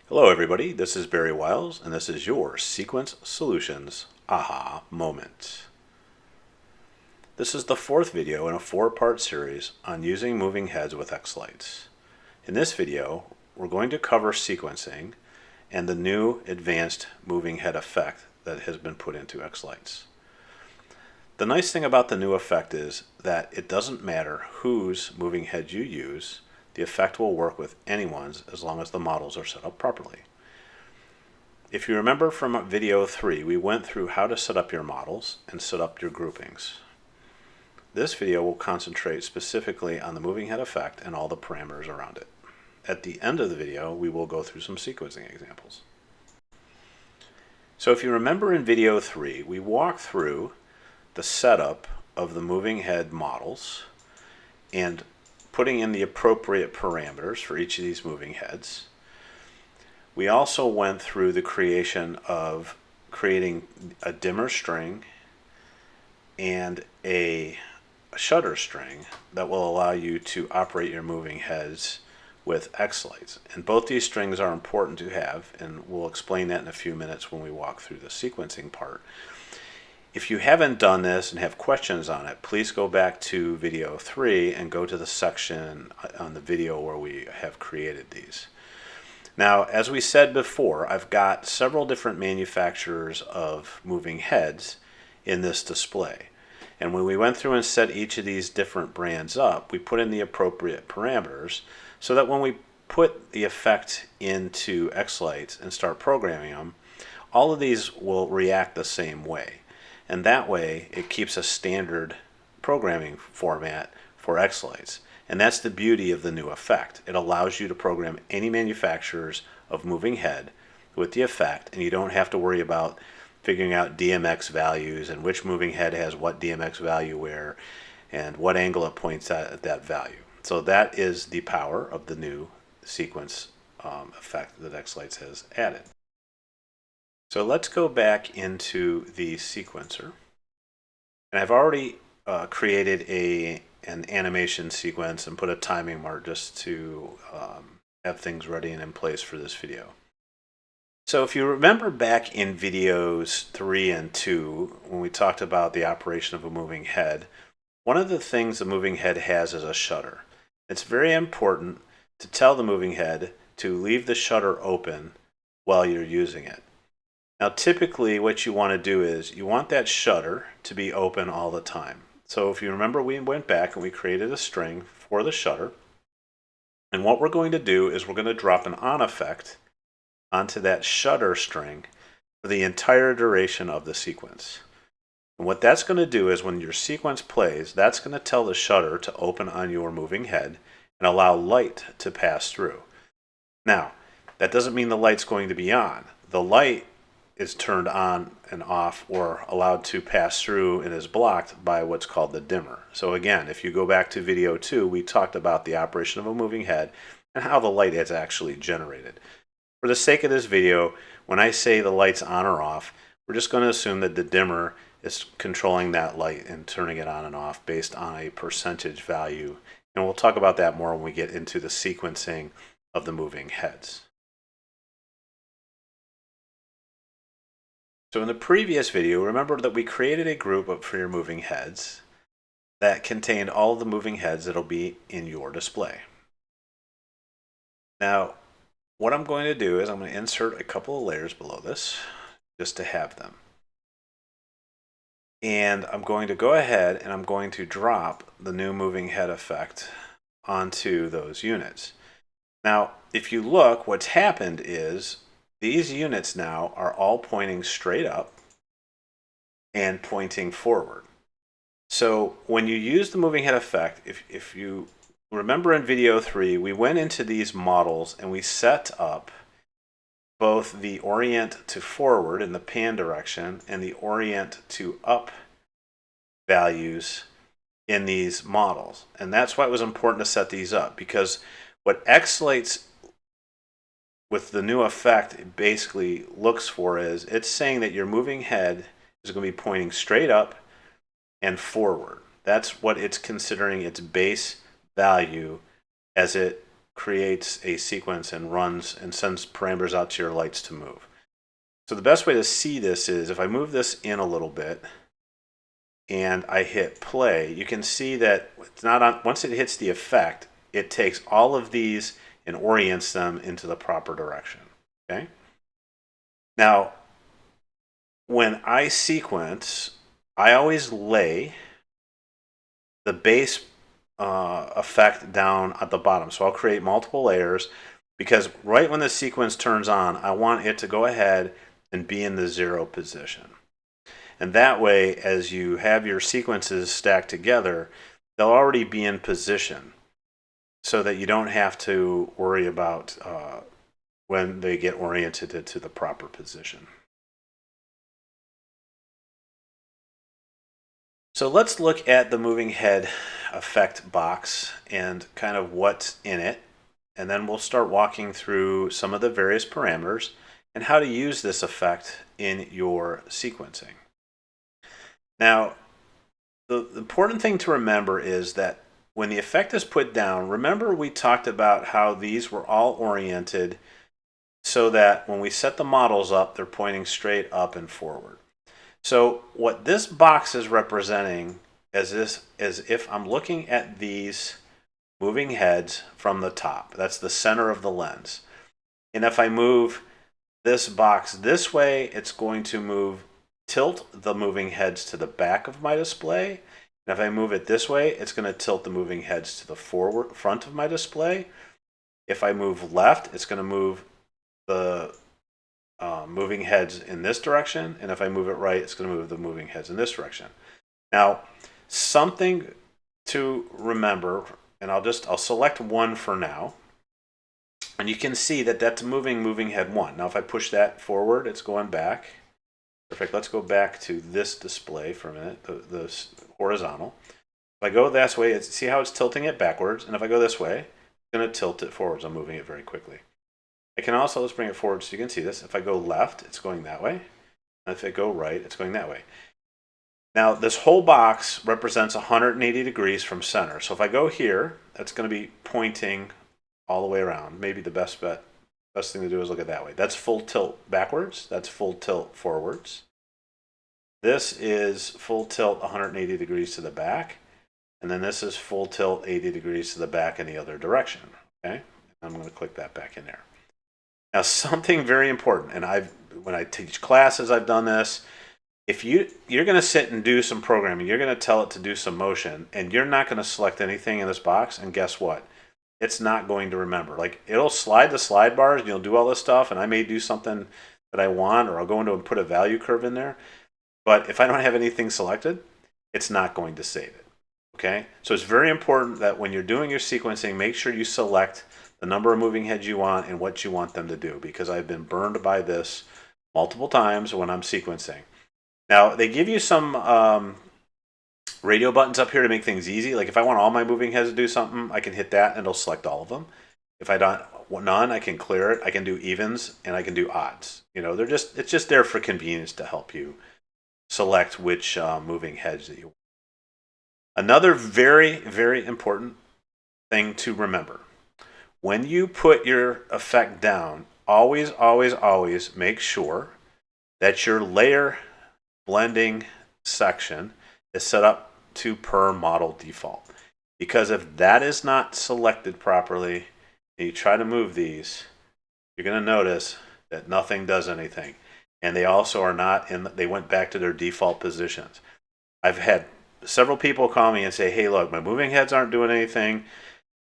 Hello everybody, this is Barry Wiles, and this is your Sequence Solutions aha moment. This is the fourth video in a four-part series on using moving heads with xLights. In this video, we're going to cover sequencing and the new advanced moving head effect that has been put into xLights. The nice thing about the new effect is that it doesn't matter whose moving head you use. The effect will work with anyone's as long as the models are set up properly. If you remember from video 3, we went through how to set up your models and set up your groupings. This video will concentrate specifically on the moving head effect and all the parameters around it. At the end of the video, we will go through some sequencing examples. So if you remember in video 3, we walked through the setup of the moving head models and putting in the appropriate parameters for each of these moving heads. We also went through the creating a dimmer string and a shutter string that will allow you to operate your moving heads with xLights. And both these strings are important to have, and we'll explain that in a few minutes when we walk through the sequencing part. If you haven't done this and have questions on it, please go back to video 3 and go to the section on the video where we have created these. Now, as we said before, I've got several different manufacturers of moving heads in this display. And when we went through and set each of these different brands up, we put in the appropriate parameters so that when we put the effect into xLights and start programming them, all of these will react the same way. And that way, it keeps a standard programming format for xLights. And that's the beauty of the new effect. It allows you to program any manufacturers of moving head with the effect, and you don't have to worry about figuring out DMX values and which moving head has what DMX value where and what angle it points at that value. So that is the power of the new sequence effect that xLights has added. So let's go back into the sequencer. And I've already created an animation sequence and put a timing mark just to have things ready and in place for this video. So if you remember back in videos 3 and 2, when we talked about the operation of a moving head, one of the things the moving head has is a shutter. It's very important to tell the moving head to leave the shutter open while you're using it. Now typically what you want to do is you want that shutter to be open all the time. So if you remember, we went back and we created a string for the shutter. And what we're going to do is we're going to drop an on effect onto that shutter string for the entire duration of the sequence. And what that's going to do is when your sequence plays, that's going to tell the shutter to open on your moving head and allow light to pass through. Now, that doesn't mean the light's going to be on. The light is turned on and off or allowed to pass through and is blocked by what's called the dimmer. So again, if you go back to video 2, we talked about the operation of a moving head and how the light is actually generated. For the sake of this video, when I say the light's on or off, we're just going to assume that the dimmer is controlling that light and turning it on and off based on a percentage value. And we'll talk about that more when we get into the sequencing of the moving heads. So in the previous video, remember that we created a group for your moving heads that contained all of the moving heads that will be in your display. Now, what I'm going to do is I'm going to insert a couple of layers below this just to have them. And I'm going to go ahead and I'm going to drop the new moving head effect onto those units. Now, if you look, what's happened is these units now are all pointing straight up and pointing forward. So when you use the moving head effect, if you remember in video 3, we went into these models and we set up both the orient to forward in the pan direction and the orient to up values in these models. And that's why it was important to set these up, because what xLights with the new effect it basically looks for is it's saying that your moving head is going to be pointing straight up and forward. That's what it's considering its base value as it creates a sequence and runs and sends parameters out to your lights to move. So the best way to see this is if I move this in a little bit and I hit play, you can see that it's not on, once it hits the effect, it takes all of these and orients them into the proper direction. Okay. Now, when I sequence, I always lay the base effect down at the bottom. So I'll create multiple layers because right when the sequence turns on, I want it to go ahead and be in the 0 position. And that way, as you have your sequences stacked together, they'll already be in position so that you don't have to worry about when they get oriented to the proper position. So let's look at the moving head effect box and kind of what's in it. And then we'll start walking through some of the various parameters and how to use this effect in your sequencing. Now, the important thing to remember is that when the effect is put down, remember we talked about how these were all oriented so that when we set the models up, they're pointing straight up and forward. So what this box is representing is if I'm looking at these moving heads from the top. That's the center of the lens. And if I move this box this way, it's going to tilt the moving heads to the back of my display. And if I move it this way, it's going to tilt the moving heads to the front of my display. If I move left, it's going to move the moving heads in this direction, and if I move it right, it's going to move the moving heads in this direction. Now, something to remember, and I'll select one for now, and you can see that that's moving head 1. Now, if I push that forward, it's going back. Perfect. Let's go back to this display for a minute, the horizontal. If I go this way, see how it's tilting it backwards, and if I go this way, it's going to tilt it forwards. I'm moving it very quickly. I can also, let's bring it forward so you can see this. If I go left, it's going that way. And if I go right, it's going that way. Now, this whole box represents 180 degrees from center. So if I go here, that's going to be pointing all the way around. Maybe the best thing to do is look at that way. That's full tilt backwards. That's full tilt forwards. This is full tilt 180 degrees to the back. And then this is full tilt 80 degrees to the back in the other direction. Okay? I'm going to click that back in there. Now, something very important, and when I teach classes, I've done this. If you're going to sit and do some programming, you're going to tell it to do some motion, and you're not going to select anything in this box, and guess what? It's not going to remember. Like, it'll slide the slide bars, and you'll do all this stuff, and I may do something that I want, or I'll go into and put a value curve in there. But if I don't have anything selected, it's not going to save it. Okay? So it's very important that when you're doing your sequencing, make sure you select the number of moving heads you want and what you want them to do, because I've been burned by this multiple times when I'm sequencing. Now, they give you some radio buttons up here to make things easy. Like if I want all my moving heads to do something, I can hit that and it'll select all of them. If I don't none, I can clear it. I can do evens and I can do odds. It's just there for convenience to help you select which moving heads that you want. Another very, very important thing to remember. When you put your effect down, always, always, always make sure that your layer blending section is set up to per model default. Because if that is not selected properly and you try to move these, you're going to notice that nothing does anything. And they also are not they went back to their default positions. I've had several people call me and say, hey, look, my moving heads aren't doing anything.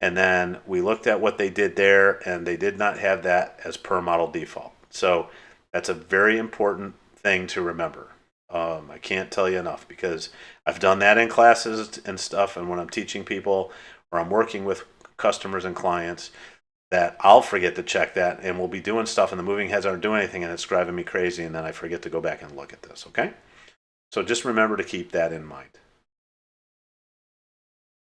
And then we looked at what they did there, and they did not have that as per model default. So that's a very important thing to remember. I can't tell you enough because I've done that in classes and stuff, and when I'm teaching people or I'm working with customers and clients, that I'll forget to check that, and we'll be doing stuff, and the moving heads aren't doing anything, and it's driving me crazy, and then I forget to go back and look at this, okay? So just remember to keep that in mind.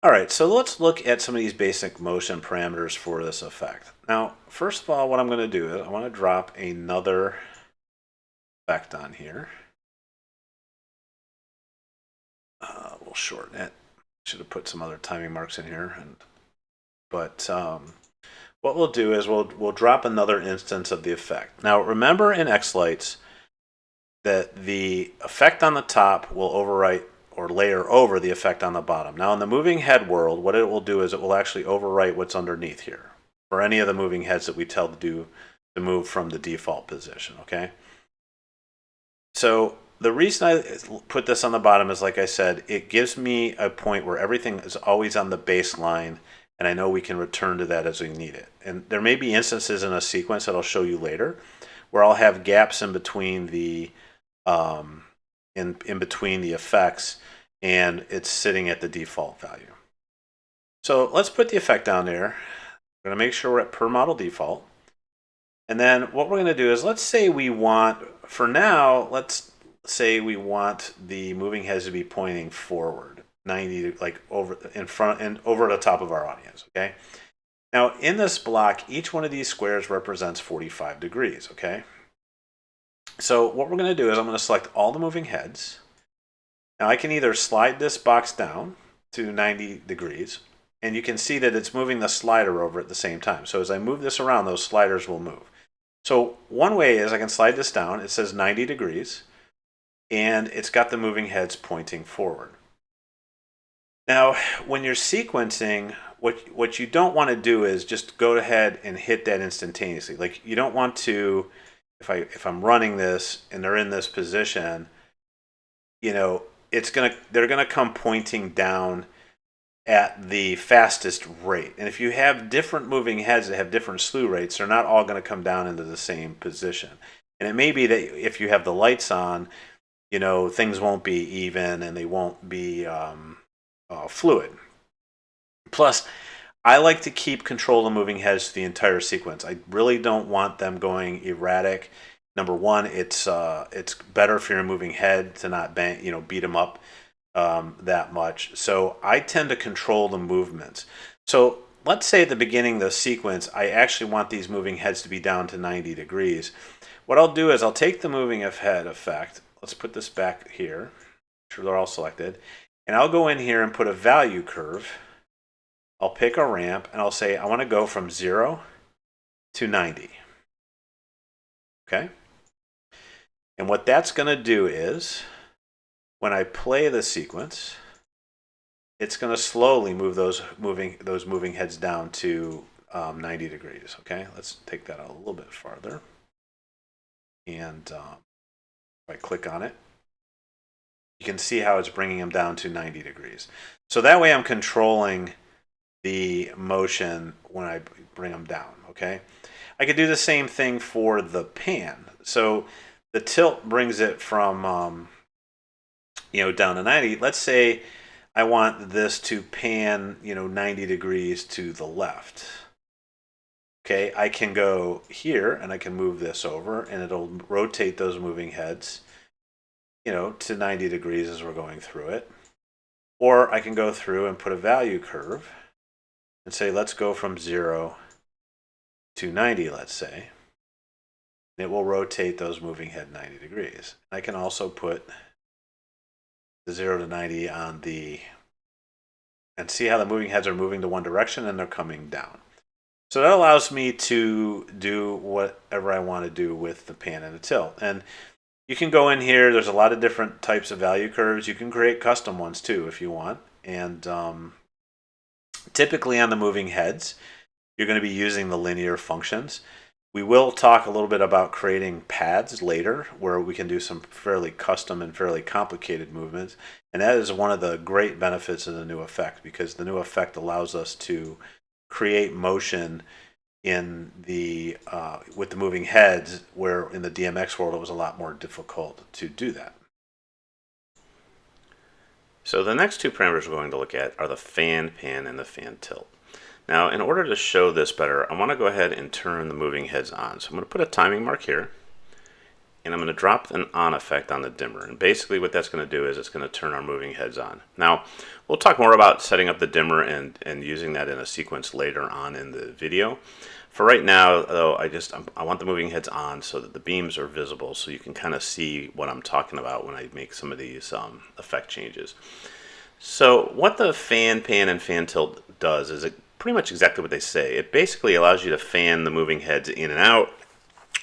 All right, so let's look at some of these basic motion parameters for this effect. Now, first of all, what I'm going to do is I want to drop another effect on here. We'll shorten it. should have put some other timing marks in here. But what we'll do is we'll drop another instance of the effect. Now remember in xLights that the effect on the top will overwrite or layer over the effect on the bottom. Now in the moving head world, what it will do is it will actually overwrite what's underneath here for any of the moving heads that we tell to move from the default position, okay? So the reason I put this on the bottom is, like I said, it gives me a point where everything is always on the baseline, and I know we can return to that as we need it. And there may be instances in a sequence that I'll show you later where I'll have gaps in between the in between the effects, and it's sitting at the default value. So let's put the effect down there. We're going to make sure we're at per model default. And then what we're going to do is, let's say we want, for now, let's say we want the moving heads to be pointing forward, 90, like over in front and over the top of our audience, okay? Now in this block, each one of these squares represents 45 degrees, okay? So what we're going to do is I'm going to select all the moving heads. Now I can either slide this box down to 90 degrees, and you can see that it's moving the slider over at the same time. So as I move this around, those sliders will move. So one way is I can slide this down. It says 90 degrees, and it's got the moving heads pointing forward. Now, when you're sequencing, what you don't want to do is just go ahead and hit that instantaneously. Like, you don't want to, if I'm running this and they're in this position, you know, they're gonna come pointing down at the fastest rate. And if you have different moving heads that have different slew rates, they're not all going to come down into the same position. And it may be that if you have the lights on, you know, things won't be even and they won't be fluid. Plus, I like to keep control of moving heads the entire sequence. I really don't want them going erratic. Number one, it's better for your moving head to not bang, you know, beat them up that much. So I tend to control the movements. So let's say at the beginning of the sequence, I actually want these moving heads to be down to 90 degrees. What I'll do is I'll take the moving head effect. Let's put this back here. Make sure they're all selected. And I'll go in here and put a value curve. I'll pick a ramp and I'll say I want to go from 0 to 90. Okay? And what that's going to do is, when I play the sequence, it's going to slowly move those moving heads down to 90 degrees. Okay, let's take that out a little bit farther. And if I click on it, you can see how it's bringing them down to 90 degrees. So that way I'm controlling the motion when I bring them down. Okay, I could do the same thing for the pan. So the tilt brings it from you know, down to 90. Let's say I want this to pan, you know, 90 degrees to the left. Okay, I can go here and I can move this over and it'll rotate those moving heads, you know, to 90 degrees as we're going through it. Or I can go through and put a value curve and say, let's go from 0 to 90, let's say. And it will rotate those moving head 90 degrees. I can also put the 0 to 90 on the, and see how the moving heads are moving to one direction and they're coming down. So that allows me to do whatever I want to do with the pan and the tilt. And you can go in here, there's a lot of different types of value curves. You can create custom ones too if you want. And typically on the moving heads, you're going to be using the linear functions. We will talk a little bit about creating pads later where we can do some fairly custom and fairly complicated movements. And that is one of the great benefits of the new effect, because the new effect allows us to create motion in the with the moving heads, where in the DMX world it was a lot more difficult to do that. So the next two parameters we're going to look at are the fan pan and the fan tilt. Now, in order to show this better, I want to go ahead and turn the moving heads on. So I'm going to put a timing mark here, and I'm going to drop an on effect on the dimmer. And basically what that's going to do is it's going to turn our moving heads on. Now, we'll talk more about setting up the dimmer and using that in a sequence later on in the video. For right now, though, I want the moving heads on so that the beams are visible, so you can kind of see what I'm talking about when I make some of these effect changes. So what the fan pan and fan tilt does is pretty much exactly what they say. It basically allows you to fan the moving heads in and out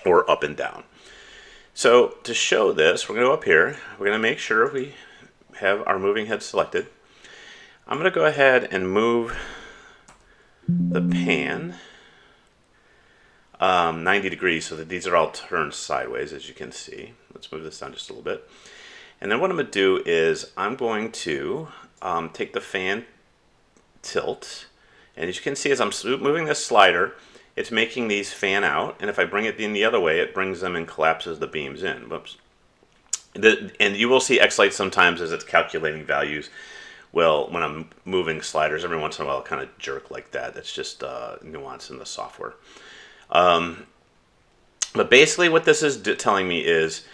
or up and down. So to show this, we're going to go up here. We're going to make sure we have our moving head selected. I'm going to go ahead and move the pan 90 degrees so that these are all turned sideways, as you can see. Let's move this down just a little bit. And then what I'm going to do is I'm going to take the fan tilt, and as you can see, as I'm moving this slider, it's making these fan out, and if I bring it in the other way, it brings them and collapses the beams in. Whoops. And you will see xLights sometimes as it's calculating values. Well, when I'm moving sliders, every once in a while, I'll kind of jerk like that. That's just nuance in the software. But basically what this is telling me is,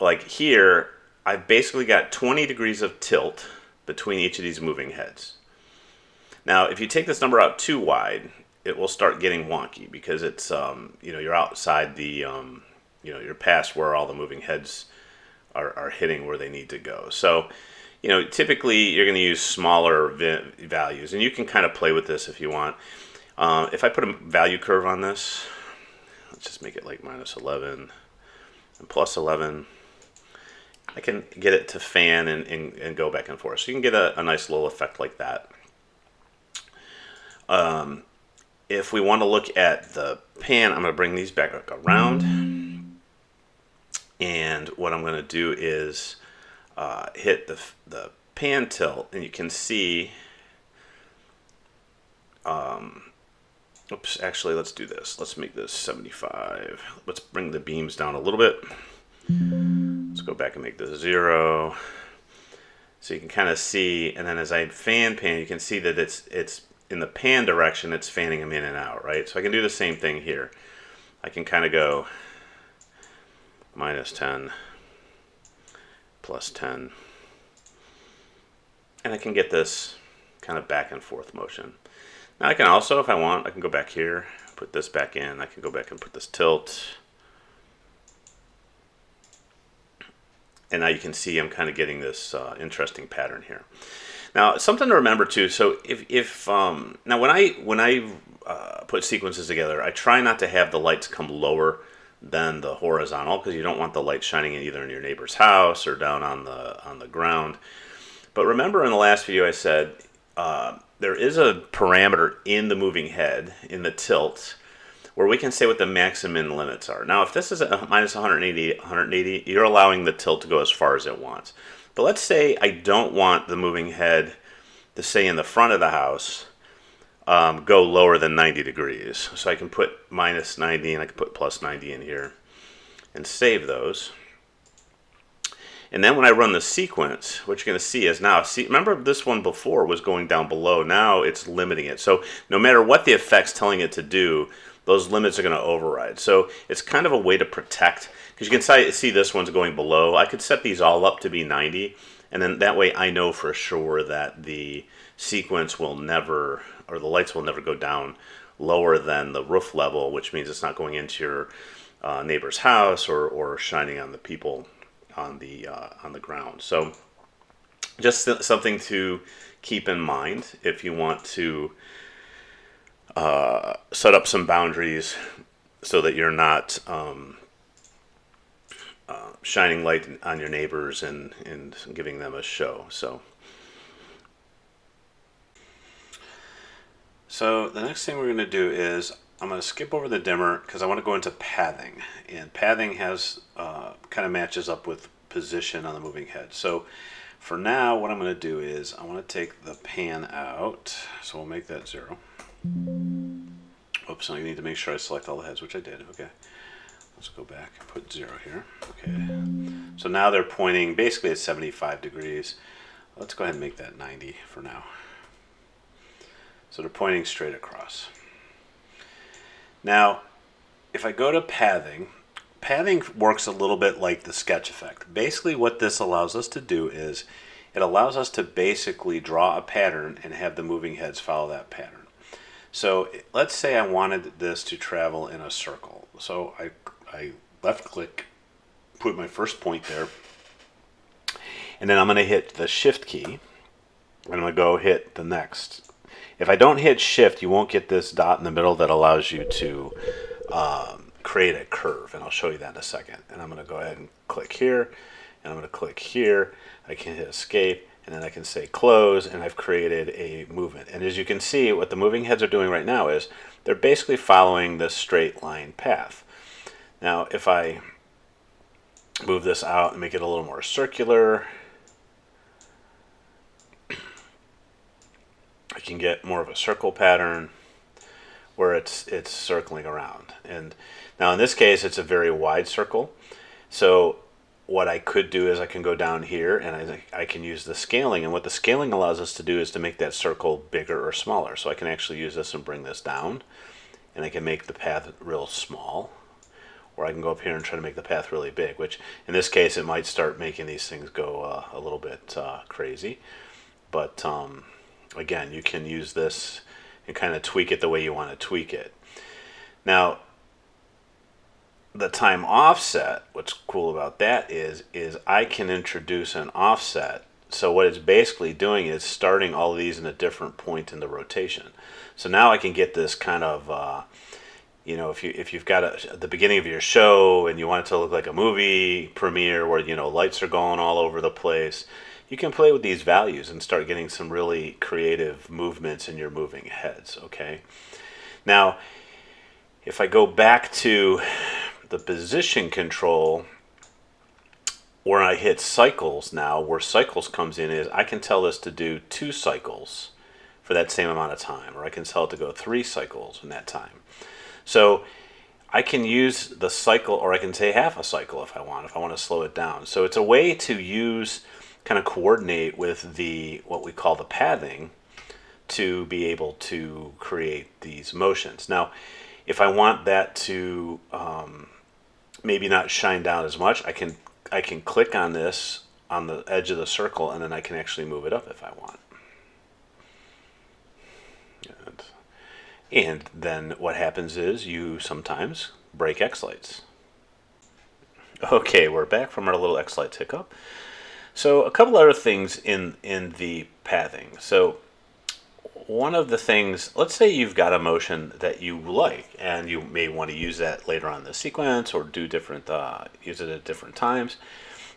like here, I've basically got 20 degrees of tilt between each of these moving heads. Now, if you take this number out too wide, it will start getting wonky because it's, you're outside the, you're past where all the moving heads are hitting where they need to go. So, typically you're going to use smaller values, and you can kind of play with this if you want. If I put a value curve on this, let's just make it like -11 and +11. I can get it to fan and go back and forth. So you can get a nice little effect like that. If we want to look at the pan, I'm going to bring these back around. And what I'm going to do is hit the pan tilt, and you can see, oops, actually, let's do this. Let's make this 75. Let's bring the beams down a little bit. Let's go back and make this 0. So you can kind of see, and then as I fan pan, you can see that it's in the pan direction, it's fanning them in and out, right? So I can do the same thing here. I can kind of go -10, +10, and I can get this kind of back and forth motion. Now I can also, if I want, I can go back here, put this back in. I can go back and put this tilt. And now you can see I'm kind of getting this interesting pattern here. Now, something to remember too. So if now when I put sequences together, I try not to have the lights come lower than the horizontal, because you don't want the light shining either in your neighbor's house or down on the ground. But remember, in the last video I said there is a parameter in the moving head, in the tilt, where we can say what the maximum limits are. Now, if this is a -180, you're allowing the tilt to go as far as it wants. But let's say I don't want the moving head to stay in the front of the house, go lower than 90 degrees. So I can put -90 and I can put +90 in here and save those. And then when I run the sequence, what you're going to see is now, remember this one before was going down below. Now it's limiting it. So no matter what the effect's telling it to do, those limits are going to override. So it's kind of a way to protect, because you can see this one's going below. I could set these all up to be 90, and then that way I know for sure that the sequence will never, or the lights will never go down lower than the roof level, which means it's not going into your neighbor's house or shining on the people on the ground. So just something to keep in mind if you want to set up some boundaries so that you're not shining light on your neighbors and giving them a show. So the next thing we're going to do is I'm going to skip over the dimmer because I want to go into pathing, and pathing has kind of matches up with position on the moving head. So for now, what I'm going to do is I want to take the pan out, so we'll make that 0. Oops, I need to make sure I select all the heads, which I did. Okay, let's go back and put 0 here. Okay, so now they're pointing basically at 75 degrees. Let's go ahead and make that 90 for now. So they're pointing straight across. Now, if I go to pathing, pathing works a little bit like the sketch effect. Basically what this allows us to do is it allows us to basically draw a pattern and have the moving heads follow that pattern. So let's say I wanted this to travel in a circle. So I left click, put my first point there, and then I'm going to hit the shift key, And I'm going to go hit the next. If I don't hit shift, you won't get this dot in the middle that allows you to create a curve, and I'll show you that in a second. And I'm going to go ahead and click here, and I'm going to click here. I can hit escape, and then I can say close, and I've created a movement. And as you can see, what the moving heads are doing right now is they're basically following this straight line path. Now, if I move this out and make it a little more circular, I can get more of a circle pattern where it's circling around. And now in this case, it's a very wide circle. So what I could do is I can go down here and I can use the scaling. And what the scaling allows us to do is to make that circle bigger or smaller. So I can actually use this and bring this down. And I can make the path real small. Or I can go up here and try to make the path really big, which in this case, it might start making these things go a little bit crazy. But again, you can use this and kind of tweak it the way you want to tweak it. Now, the time offset, what's cool about that is I can introduce an offset. So what it's basically doing is starting all of these in a different point in the rotation. So now I can get this kind of, you know, if you've got at the beginning of your show and you want it to look like a movie premiere where, you know, lights are going all over the place, you can play with these values and start getting some really creative movements in your moving heads, okay? Now, if I go back to the position control, where I hit cycles now, where cycles comes in is I can tell this to do 2 cycles for that same amount of time, or I can tell it to go 3 cycles in that time. So I can use the cycle, or I can say half a cycle if I want to slow it down. So it's a way to use, kind of coordinate with the, what we call the pathing, to be able to create these motions. Now, if I want that to maybe not shine down as much, I can click on this on the edge of the circle, and then I can actually move it up if I want. And then what happens is you sometimes break xLights. Okay, we're back from our little xLights hiccup. So a couple other things in the pathing. So one of the things, let's say you've got a motion that you like, and you may want to use that later on in the sequence, or do different, use it at different times.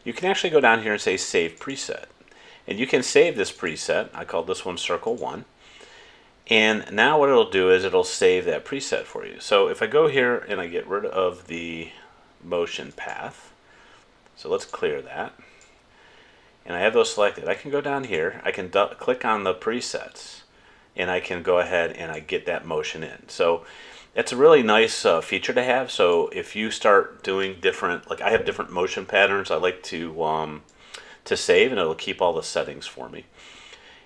You can actually go down here and say Save Preset. And you can save this preset. I called this one Circle 1. And now what it'll do is it'll save that preset for you. So if I go here and I get rid of the motion path, so let's clear that. And I have those selected. I can go down here, I can click on the presets, and I can go ahead and I get that motion in. So it's a really nice feature to have. So if you start doing different, like I have different motion patterns I like to save, and it'll keep all the settings for me.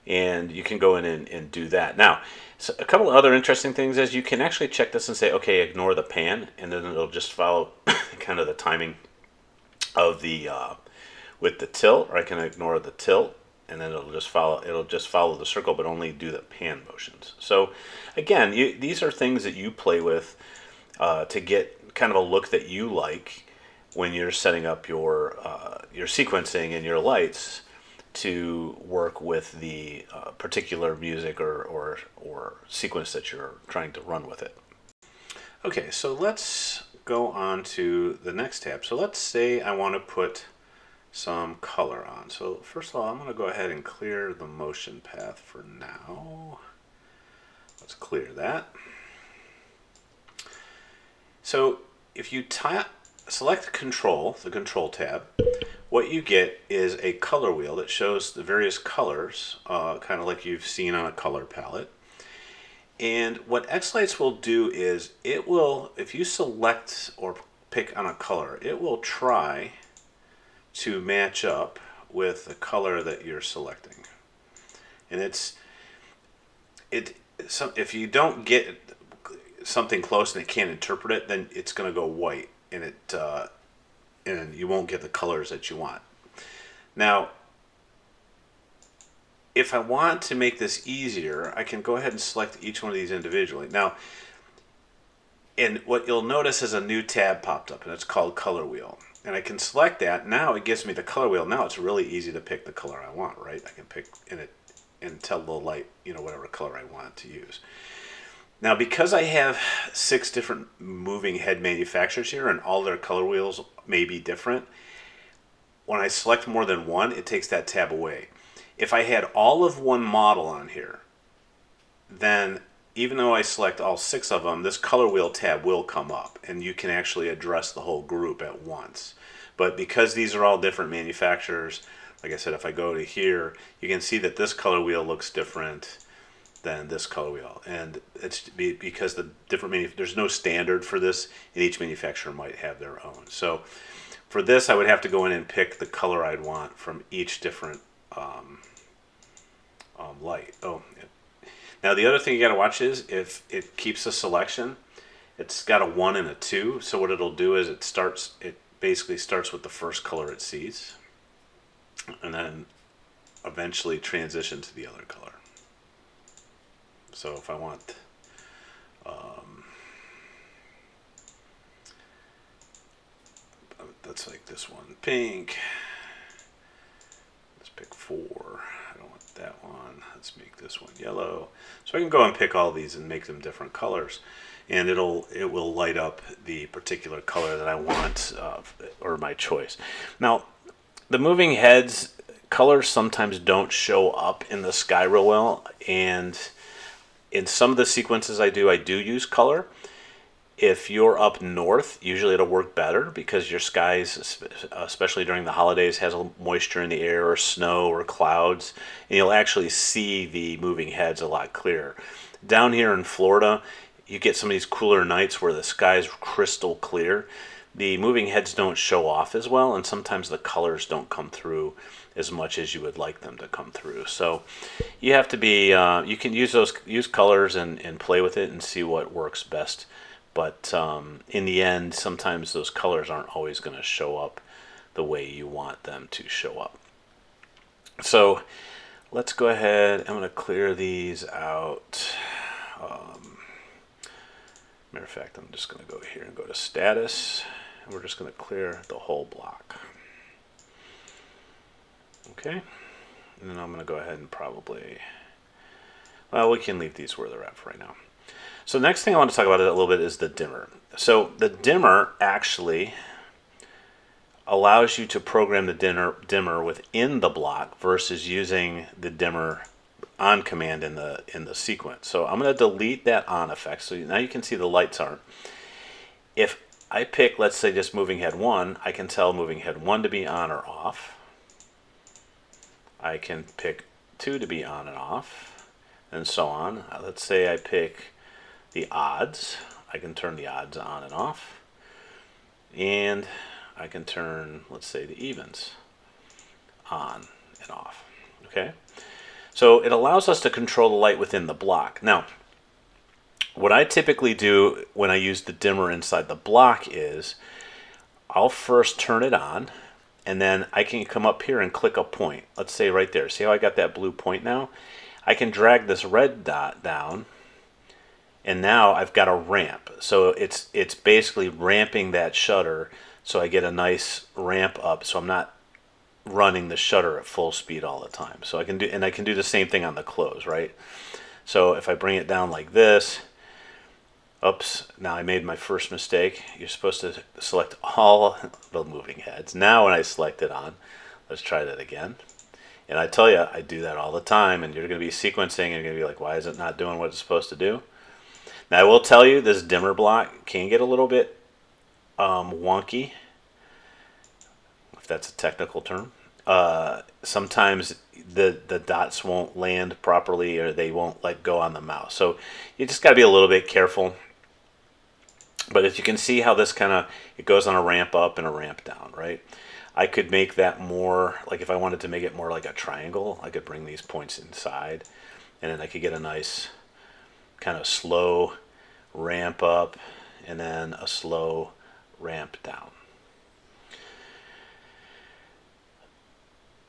And you can go in and do that. Now, so a couple of other interesting things is you can actually check this and say, okay, ignore the pan, and then it'll just follow kind of the timing of the with the tilt, or I can ignore the tilt, and then it'll just follow the circle, but only do the pan motions. So again, these are things that you play with to get kind of a look that you like when you're setting up your sequencing and your lights to work with the particular music or sequence that you're trying to run with it. Okay, so let's go on to the next tab. So let's say I want to put some color on. So first of all, I'm going to go ahead and clear the motion path for now. Let's clear that. So if you select Control, the Control tab, what you get is a color wheel that shows the various colors, kind of like you've seen on a color palette. And what xLights will do is it will, if you select or pick on a color, it will try to match up with the color that you're selecting. And if you don't get something close and it can't interpret it, then it's going to go white, and and you won't get the colors that you want. Now, if I want to make this easier, I can go ahead and select each one of these individually. Now, and what you'll notice is a new tab popped up, and it's called Color Wheel. And I can select that. Now it gives me the color wheel. Now it's really easy to pick the color I want, right? I can pick, and and tell the light, whatever color I want to use. Now, because I have 6 different moving head manufacturers here and all their color wheels may be different, when I select more than one, it takes that tab away. If I had all of one model on here, then even though I select all 6 of them, this color wheel tab will come up and you can actually address the whole group at once. But because these are all different manufacturers, like I said, if I go to here, you can see that this color wheel looks different than this color wheel, and it's because the different there's no standard for this, and each manufacturer might have their own. So for this, I would have to go in and pick the color I'd want from each different light. Oh, yeah. Now the other thing you got to watch is if it keeps a selection, it's got a 1 and a 2. So what it'll do is it basically starts with the first color it sees, and then eventually transition to the other color. So if I want, that's like this one, pink. Let's pick 4. I don't want that one. Let's make this one yellow. So I can go and pick all these and make them different colors, and it will light up the particular color that I want or my choice. Now, the moving heads colors sometimes don't show up in the sky real well, and in some of the sequences I do use color. If you're up north, usually it'll work better because your skies, especially during the holidays, has moisture in the air or snow or clouds, and you'll actually see the moving heads a lot clearer. Down here in Florida, you get some of these cooler nights where the sky's crystal clear. The moving heads don't show off as well, and sometimes the colors don't come through as much as you would like them to come through. So you have to be, you can use colors and play with it and see what works best. But in the end, sometimes those colors aren't always going to show up the way you want them to show up. So let's go ahead. I'm going to clear these out. Matter of fact, I'm just going to go here and go to status, and we're just going to clear the whole block. Okay, and then I'm going to go ahead and well, we can leave these where they're at for right now. So the next thing I want to talk about a little bit is the dimmer. So the dimmer actually allows you to program the dimmer within the block versus using the dimmer on command in the sequence. So I'm going to delete that on effect. So now you can see the lights aren't. If I pick, let's say, just moving head 1, I can tell moving head 1 to be on or off. I can pick 2 to be on and off, and so on. Let's say I pick the odds. I can turn the odds on and off. And I can turn, let's say, the evens on and off. Okay? So it allows us to control the light within the block. Now, what I typically do when I use the dimmer inside the block is I'll first turn it on, and then I can come up here and click a point. Let's say right there. See how I got that blue point now? I can drag this red dot down, and now I've got a ramp. So it's basically ramping that shutter so I get a nice ramp up, so I'm not running the shutter at full speed all the time. So I can do the same thing on the close, right? So if I bring it down like this, oops, now I made my first mistake. You're supposed to select all the moving heads. Now when I select it on, let's try that again. And I tell you, I do that all the time, and you're going to be sequencing, and you're going to be like, why is it not doing what it's supposed to do? Now I will tell you, this dimmer block can get a little bit wonky, if that's a technical term. Sometimes the dots won't land properly, or they won't let go on the mouse. So you just got to be a little bit careful. But if you can see how this it goes on a ramp up and a ramp down, right? I could make that more, like if I wanted to make it more like a triangle, I could bring these points inside, and then I could get a nice kind of slow ramp up and then a slow ramp down.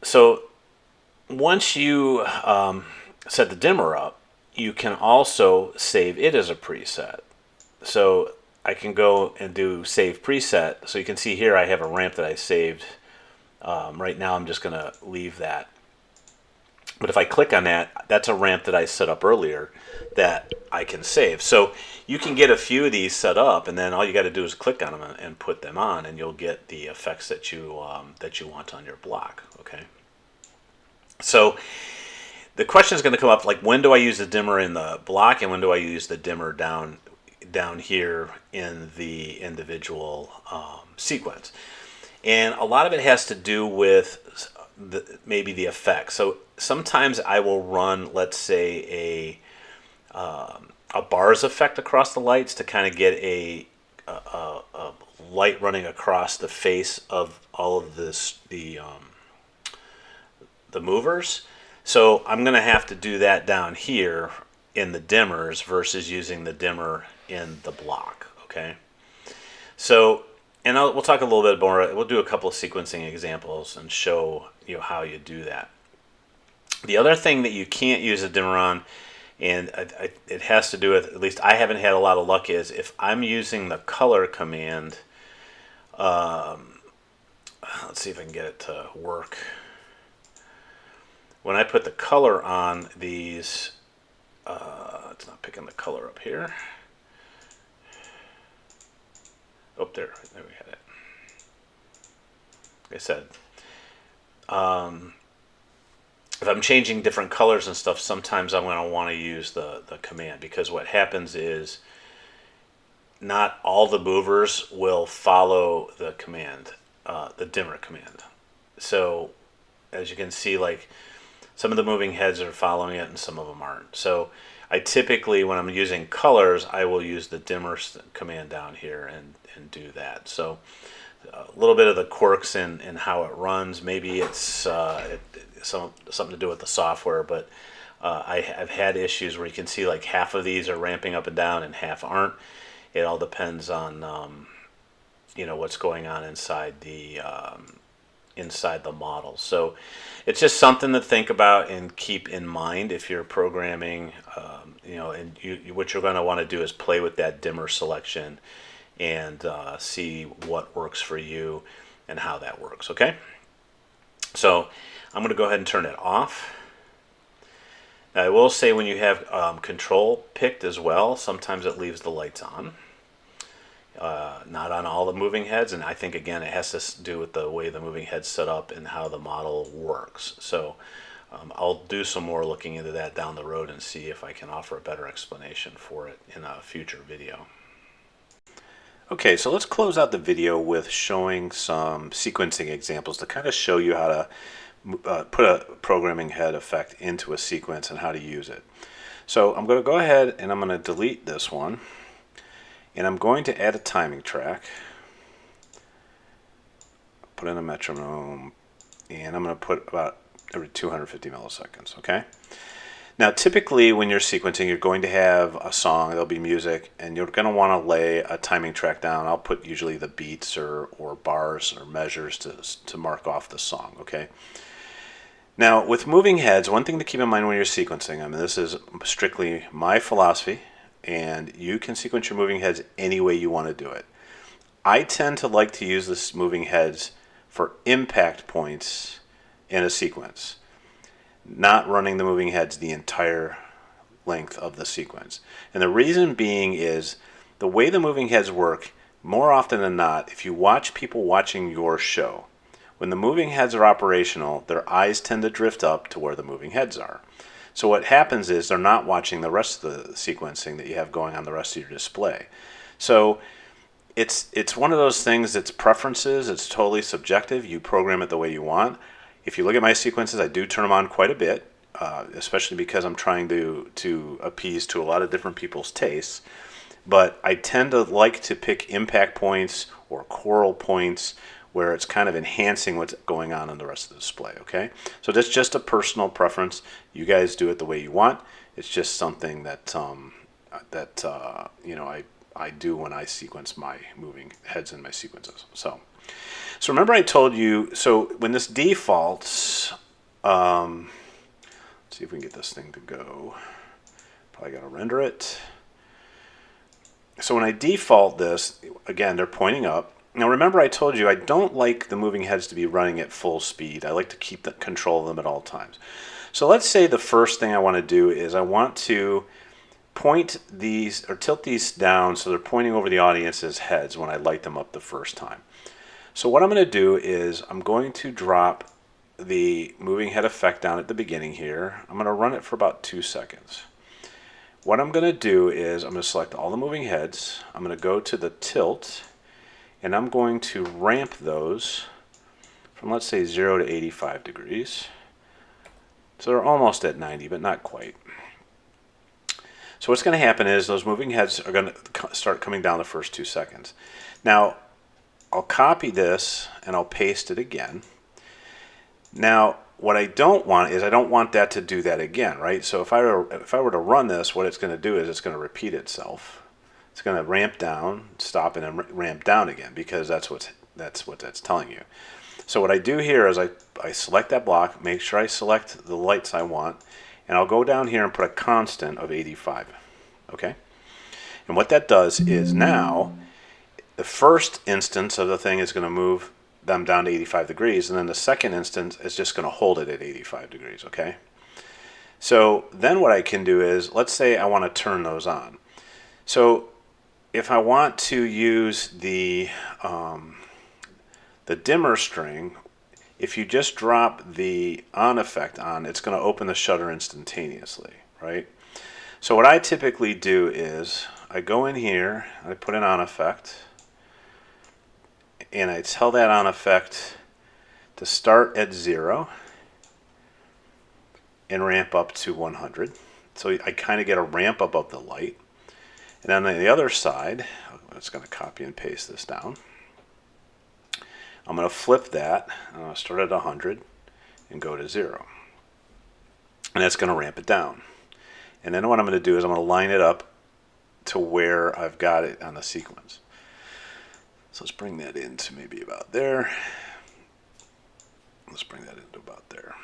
So once you set the dimmer up, you can also save it as a preset. So I can go and do save preset. So you can see here I have a ramp that I saved. Right now I'm just going to leave that But if I click on that, that's a ramp that I set up earlier that I can save. So you can get a few of these set up, and then all you got to do is click on them and put them on, and you'll get the effects that you want on your block. Okay. So the question is going to come up, like, when do I use the dimmer in the block, and when do I use the dimmer down here in the individual sequence? And a lot of it has to do with maybe the effect. So sometimes I will run, let's say, a bars effect across the lights to kind of get a light running across the face of all of the movers. So I'm going to have to do that down here in the dimmers versus using the dimmer in the block. Okay. So, and we'll talk a little bit more. We'll do a couple of sequencing examples and show you how you do that. The other thing that you can't use a dimmer on, and it has to do with, at least I haven't had a lot of luck, is if I'm using the color command. Let's see if I can get it to work. When I put the color on these, it's not picking the color up here. Oh, there we had it. Like I said, if I'm changing different colors and stuff, sometimes I'm going to want to use the command, because what happens is not all the movers will follow the command, the dimmer command. So as you can see, like, some of the moving heads are following it and some of them aren't. So I typically, when I'm using colors, I will use the dimmer command down here and do that. So a little bit of the quirks in how it runs. Maybe it's something to do with the software, but I've had issues where you can see like half of these are ramping up and down and half aren't. It all depends on what's going on inside the model. So it's just something to think about and keep in mind if you're programming. And what you're going to want to do is play with that dimmer selection and see what works for you and how that works. Okay. So I'm going to go ahead and turn it off. Now, I will say, when you have control picked as well, sometimes it leaves the lights on. Not on all the moving heads, and I think, again, it has to do with the way the moving head's set up and how the model works. So I'll do some more looking into that down the road and see if I can offer a better explanation for it in a future video. Okay, so let's close out the video with showing some sequencing examples to kind of show you how to put a programming head effect into a sequence and how to use it. So I'm going to go ahead and I'm going to delete this one, and I'm going to add a timing track, put in a metronome, and I'm going to put about every 250 milliseconds. Okay. Now, typically when you're sequencing, you're going to have a song, there'll be music, and you're going to want to lay a timing track down. I'll put usually the beats or bars or measures to mark off the song. Okay. Now, with moving heads, one thing to keep in mind when you're sequencing, I mean, this is strictly my philosophy, and you can sequence your moving heads any way you want to do it. I tend to like to use this moving heads for impact points in a sequence, not running the moving heads the entire length of the sequence. And the reason being is the way the moving heads work, more often than not, if you watch people watching your show, when the moving heads are operational, their eyes tend to drift up to where the moving heads are. So what happens is they're not watching the rest of the sequencing that you have going on the rest of your display. So it's one of those things that's preferences. It's totally subjective. You program it the way you want. If you look at my sequences, I do turn them on quite a bit, especially because I'm trying to appease to a lot of different people's tastes. But I tend to like to pick impact points or choral points where it's kind of enhancing what's going on in the rest of the display. Okay, so that's just a personal preference. You guys do it the way you want. It's just something that I do when I sequence my moving heads in my sequences. So remember I told you, so when this defaults, let's see if we can get this thing to go. Probably got to render it. So when I default this, again, they're pointing up. Now remember I told you I don't like the moving heads to be running at full speed. I like to keep the control of them at all times. So let's say the first thing I want to do is I want to point these or tilt these down so they're pointing over the audience's heads when I light them up the first time. So what I'm going to do is I'm going to drop the moving head effect down at the beginning here. I'm going to run it for about 2 seconds. What I'm going to do is I'm going to select all the moving heads. I'm going to go to the tilt, and I'm going to ramp those from, let's say, 0 to 85 degrees. So they're almost at 90, but not quite. So what's going to happen is those moving heads are going to start coming down the first 2 seconds. Now, I'll copy this and I'll paste it again. Now, what I don't want is I don't want that to do that again, right? So if I were to run this, what it's going to do is it's going to repeat itself. It's going to ramp down, stop, and then ramp down again, because that's what that's telling you. So what I do here is I select that block, make sure I select the lights I want, and I'll go down here and put a constant of 85. Okay? And what that does is now the first instance of the thing is going to move them down to 85 degrees, and then the second instance is just going to hold it at 85 degrees, okay? So then what I can do is, let's say I want to turn those on. So if I want to use the dimmer string, if you just drop the on effect on, it's going to open the shutter instantaneously, right? So what I typically do is I go in here, I put an on effect, and I tell that on effect to start at 0 and ramp up to 100. So I kind of get a ramp up of the light. And then on the other side, I'm just going to copy and paste this down. I'm going to flip that. I'm going to start at 100 and go to 0. And that's going to ramp it down. And then what I'm going to do is I'm going to line it up to where I've got it on the sequence. So let's bring that into maybe about there. Let's bring that into about there.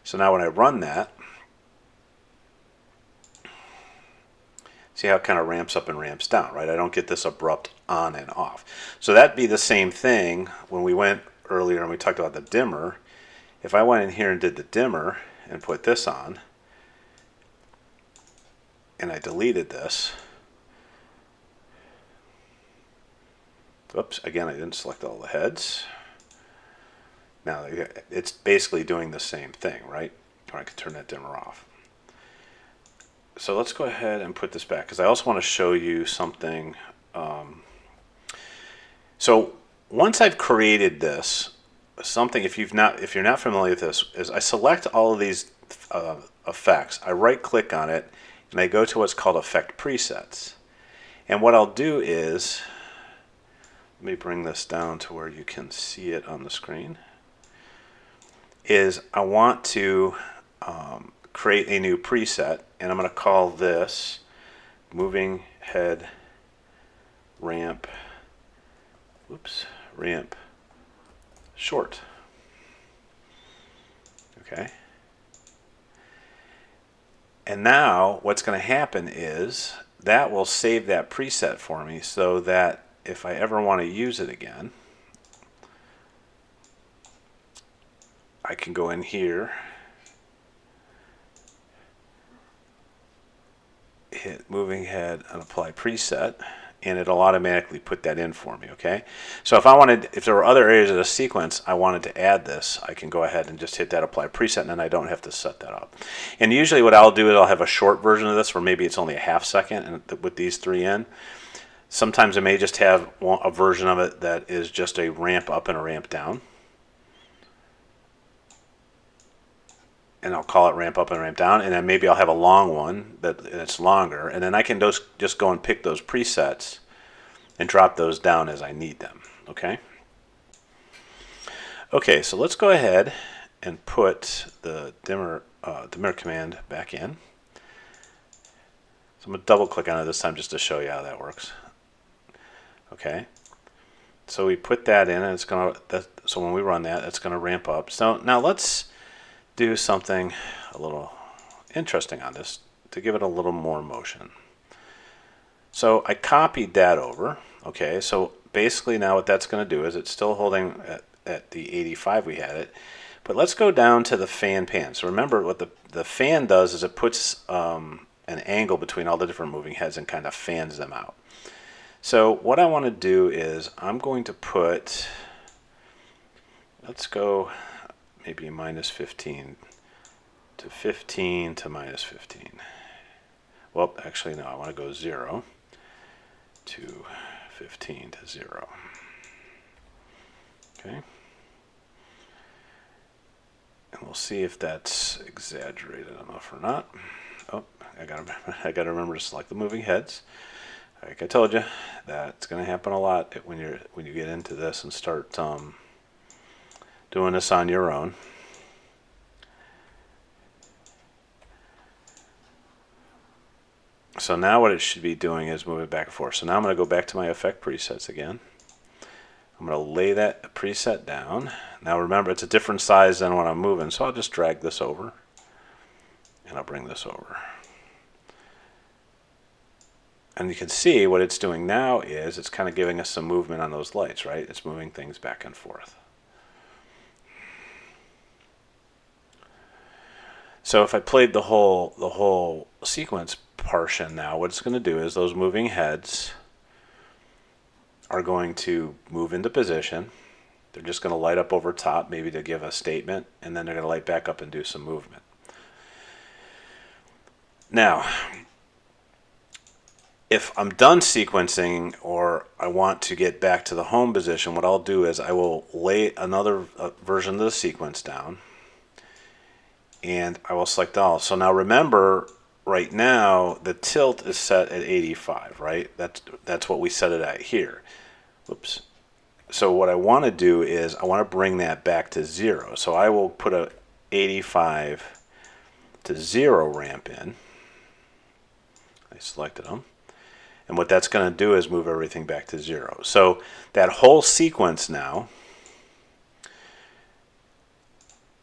So now when I run that, see how it kind of ramps up and ramps down, right? I don't get this abrupt on and off. So that'd be the same thing when we went earlier and we talked about the dimmer. If I went in here and did the dimmer and put this on, and I deleted this, oops, again, I didn't select all the heads. Now, it's basically doing the same thing, right? Or I could turn that dimmer off. So let's go ahead and put this back, because I also want to show you something. So once I've created this, something, if you're not familiar with this, is I select all of these effects. I right-click on it, and I go to what's called Effect Presets. And what I'll do is, let me bring this down to where you can see it on the screen, is I want to create a new preset, and I'm going to call this Moving Head Ramp, ramp short. Okay. And now what's going to happen is that will save that preset for me, so that if I ever want to use it again, I can go in here, hit moving head and apply preset, and it'll automatically put that in for me, okay? So if there were other areas of the sequence I wanted to add this, I can go ahead and just hit that apply preset, and then I don't have to set that up. And usually what I'll do is I'll have a short version of this where maybe it's only a half second and with these three in. Sometimes I may just have a version of it that is just a ramp up and a ramp down. And I'll call it ramp up and ramp down, and then maybe I'll have a long one that's longer, and then I can just go and pick those presets and drop those down as I need them, okay? Okay, so let's go ahead and put the dimmer command back in. So I'm going to double click on it this time just to show you how that works. Okay, so we put that in, and it's going to, so when we run that, it's going to ramp up. So now let's do something a little interesting on this to give it a little more motion. So I copied that over. Okay, so basically now what that's going to do is it's still holding at the 85 we had it, But let's go down to the fan pan. So remember what the fan does is it puts an angle between all the different moving heads and kind of fans them out. So what I want to do is I'm going to put, let's go maybe minus 15 to 15 to minus 15. Well, actually, no, I want to go 0 to 15 to 0. Okay. And we'll see if that's exaggerated enough or not. Oh, I gotta remember to select the moving heads. Like I told you, that's going to happen a lot when you get into this and start doing this on your own. So now what it should be doing is moving back and forth. So now I'm going to go back to my effect presets again. I'm going to lay that preset down. Now remember, it's a different size than when I'm moving, so I'll just drag this over and I'll bring this over. And you can see what it's doing now is it's kind of giving us some movement on those lights, right? It's moving things back and forth. So if I played the whole sequence portion now, what it's going to do is those moving heads are going to move into position. They're just going to light up over top, maybe to give a statement, and then they're going to light back up and do some movement. Now, if I'm done sequencing or I want to get back to the home position, what I'll do is I will lay another version of the sequence down and I will select all. So now remember, right now the tilt is set at 85, right? That's what we set it at here. Whoops. So what I want to do is I want to bring that back to 0. So I will put a 85 to 0 ramp in. I selected them. And what that's going to do is move everything back to 0. So that whole sequence now,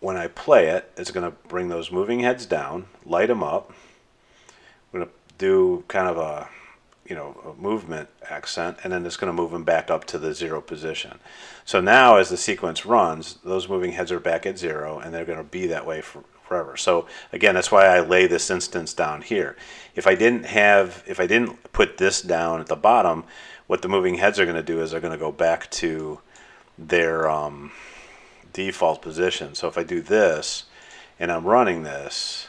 when I play it, it's going to bring those moving heads down, light them up. I'm going to do kind of a movement accent, and then it's going to move them back up to the 0 position. So now as the sequence runs, those moving heads are back at 0, and they're going to be that way forever. So again, that's why I lay this instance down here. If I didn't put this down at the bottom, what the moving heads are going to do is they're going to go back to their default position. So if I do this and I'm running this,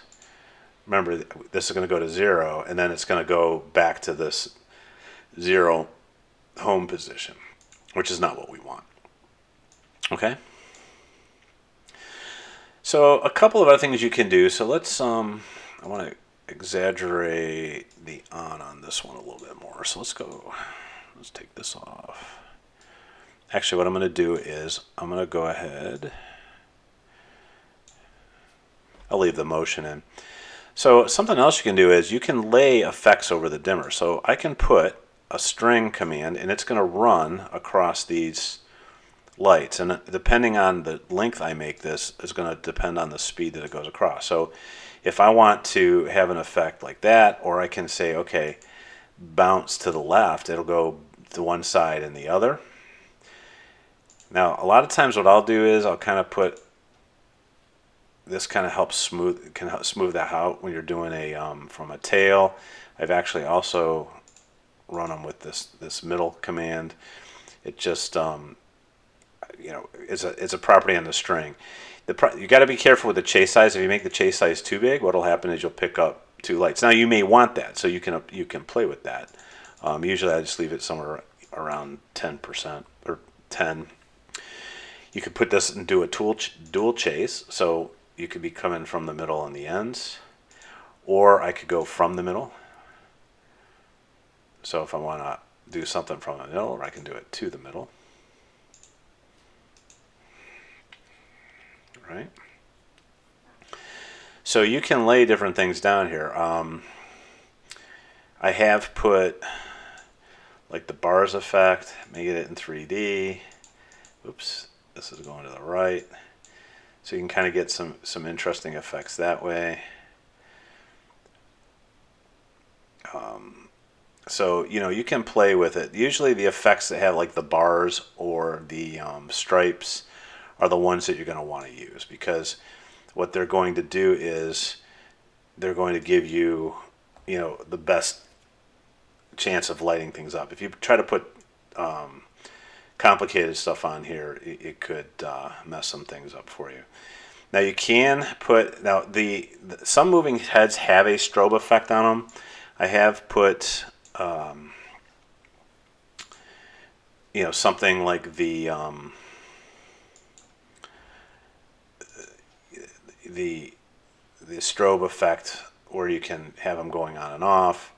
remember this is going to go to 0, and then it's going to go back to this 0 home position, which is not what we want. Okay? So a couple of other things you can do. So let's I want to exaggerate the on this one a little bit more. So let's take this off. Actually, what I'm going to do is I'm going to go ahead, I'll leave the motion in. So something else you can do is you can lay effects over the dimmer. So I can put a string command and it's going to run across these lights, and depending on the length I make this is going to depend on the speed that it goes across. So if I want to have an effect like that, or I can say, okay, bounce to the left, it'll go to one side and the other. Now a lot of times what I'll do is I'll kind of put this, kind of helps smooth that out when you're doing a from a tail. I've actually also run them with this middle command. It just it's a property on the string. You got to be careful with the chase size. If you make the chase size too big, what'll happen is you'll pick up two lights. Now you may want that, so you can play with that. Usually I just leave it somewhere around 10% or 10. You could put this and do a dual chase, so you could be coming from the middle and the ends, or I could go from the middle. So if I want to do something from the middle, or I can do it to the middle. Right? So you can lay different things down here. I have put like the bars effect, make it in 3D. Oops, this is going to the right. So you can kind of get some interesting effects that way. So you can play with it. Usually the effects that have like the bars or the stripes are the ones that you're going to want to use, because what they're going to do is they're going to give you, the best chance of lighting things up. If you try to put complicated stuff on here, it could mess some things up for you. Now you can put, some moving heads have a strobe effect on them. I have put something like the strobe effect, where you can have them going on and off.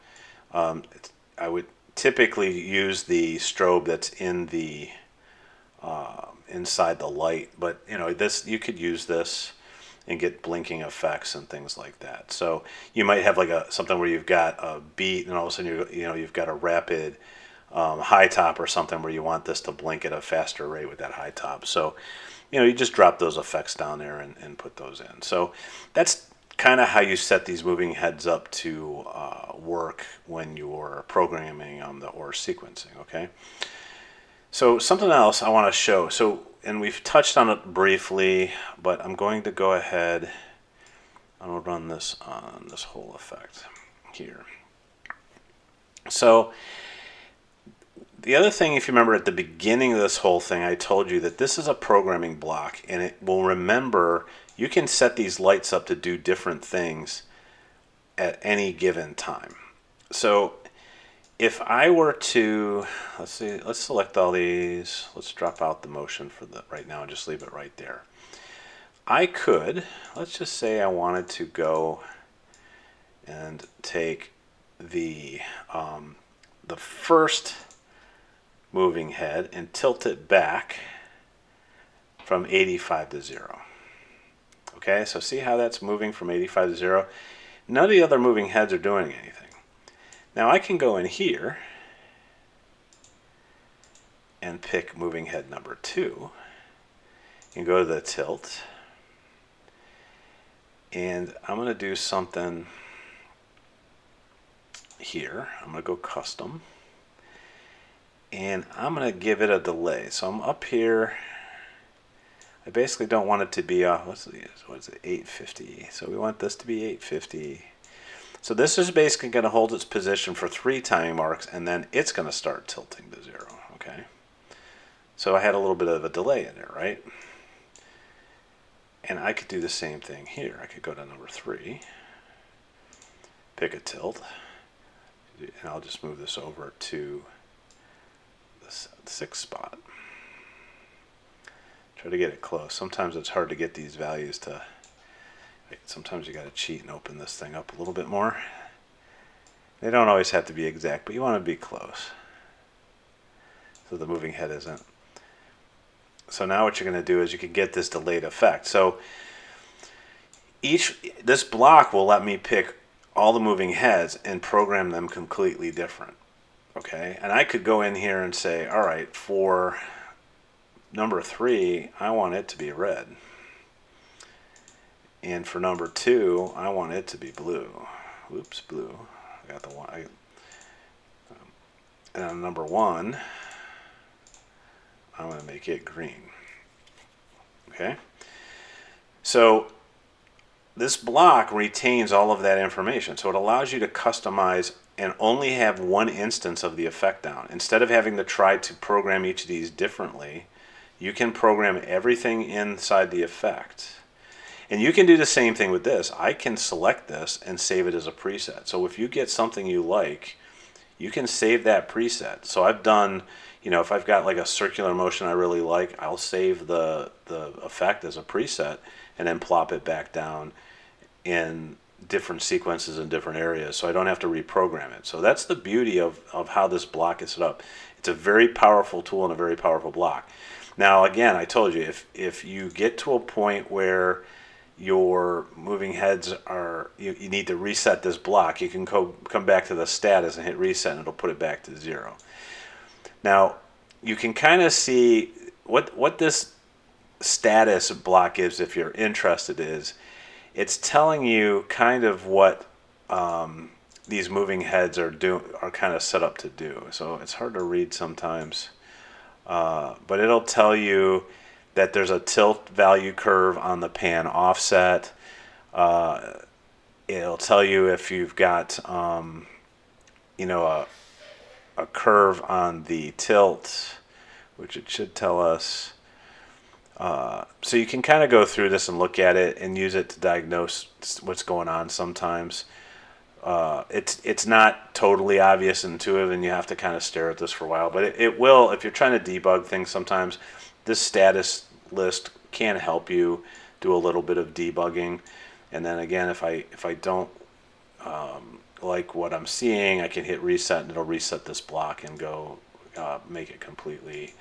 I would typically use the strobe that's in the inside the light, but this, you could use this and get blinking effects and things like that. So you might have like something where you've got a beat, and all of a sudden you've got a rapid high top or something where you want this to blink at a faster rate with that high top. So you just drop those effects down there and put those in. So that's kind of how you set these moving heads up to work when you're programming or sequencing. Okay. So something else I want to show. And we've touched on it briefly, but I'm going to go ahead and run this on this whole effect here. So the other thing, if you remember at the beginning of this whole thing, I told you that this is a programming block, and it will remember you can set these lights up to do different things at any given time. So if I were to, let's select all these. Let's drop out the motion for right now and just leave it right there. I could, let's just say I wanted to go and take the first moving head and tilt it back from 85 to 0. Okay, so see how that's moving from 85 to 0? None of the other moving heads are doing anything. Now I can go in here and pick moving head number 2 and go to the tilt, and I'm going to do something here. I'm going to go custom, and I'm going to give it a delay. So I'm up here. I basically don't want it to be what is it, 850. So we want this to be 850. So this is basically going to hold its position for 3 timing marks, and then it's going to start tilting to 0. Okay. So I had a little bit of a delay in there, right? And I could do the same thing here. I could go to number 3, pick a tilt, and I'll just move this over to the 6th spot. Try to get it close. Sometimes it's hard to get these values to, sometimes you got to cheat and open this thing up a little bit more. They don't always have to be exact, but you want to be close so the moving head isn't. So now what you're going to do is you can get this delayed effect. So this block will let me pick all the moving heads and program them completely different. Okay, and I could go in here and say, all right, for number 3, I want it to be red. And for number 2, I want it to be blue. Oops, blue. I got the one. And on number 1, I'm going to make it green. Okay? So this block retains all of that information. So it allows you to customize and only have one instance of the effect down. Instead of having to try to program each of these differently, you can program everything inside the effect. And you can do the same thing with this. I can select this and save it as a preset. So if you get something you like, you can save that preset. So I've done, if I've got like a circular motion I really like, I'll save the effect as a preset and then plop it back down in different sequences in different areas, so I don't have to reprogram it. So that's the beauty of how this block is set up. It's a very powerful tool and a very powerful block. Now again, I told you, if you get to a point where your moving heads are, you need to reset this block, you can come back to the status and hit reset, and it'll put it back to 0. Now you can kind of see what this status block is. If you're interested, it's telling you kind of what these moving heads are kind of set up to do. So it's hard to read sometimes, but it'll tell you that there's a tilt value curve on the pan offset. It'll tell you if you've got, you know, a curve on the tilt, which it should tell us. So you can kind of go through this and look at it and use it to diagnose what's going on sometimes. It's not totally obvious and intuitive, and you have to kind of stare at this for a while. But it will, if you're trying to debug things sometimes, this status list can help you do a little bit of debugging. And then again, if I don't like what I'm seeing, I can hit reset, and it'll reset this block and go make it completely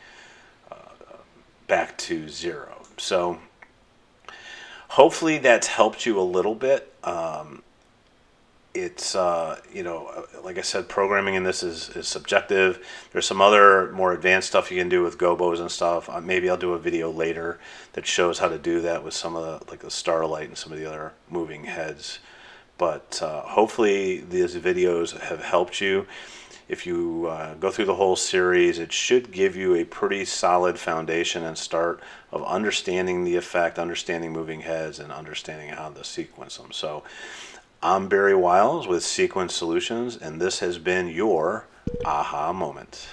back to 0. So hopefully that's helped you a little bit. It's you know, like I said, programming in this is subjective. There's some other more advanced stuff you can do with gobos and stuff. Maybe I'll do a video later that shows how to do that with some of the, like the Starlight and some of the other moving heads. But hopefully these videos have helped you. If you go through the whole series, it should give you a pretty solid foundation and start of understanding the effect, understanding moving heads, and understanding how to sequence them. So I'm Barry Wiles with Sequence Solutions, and this has been your aha moment.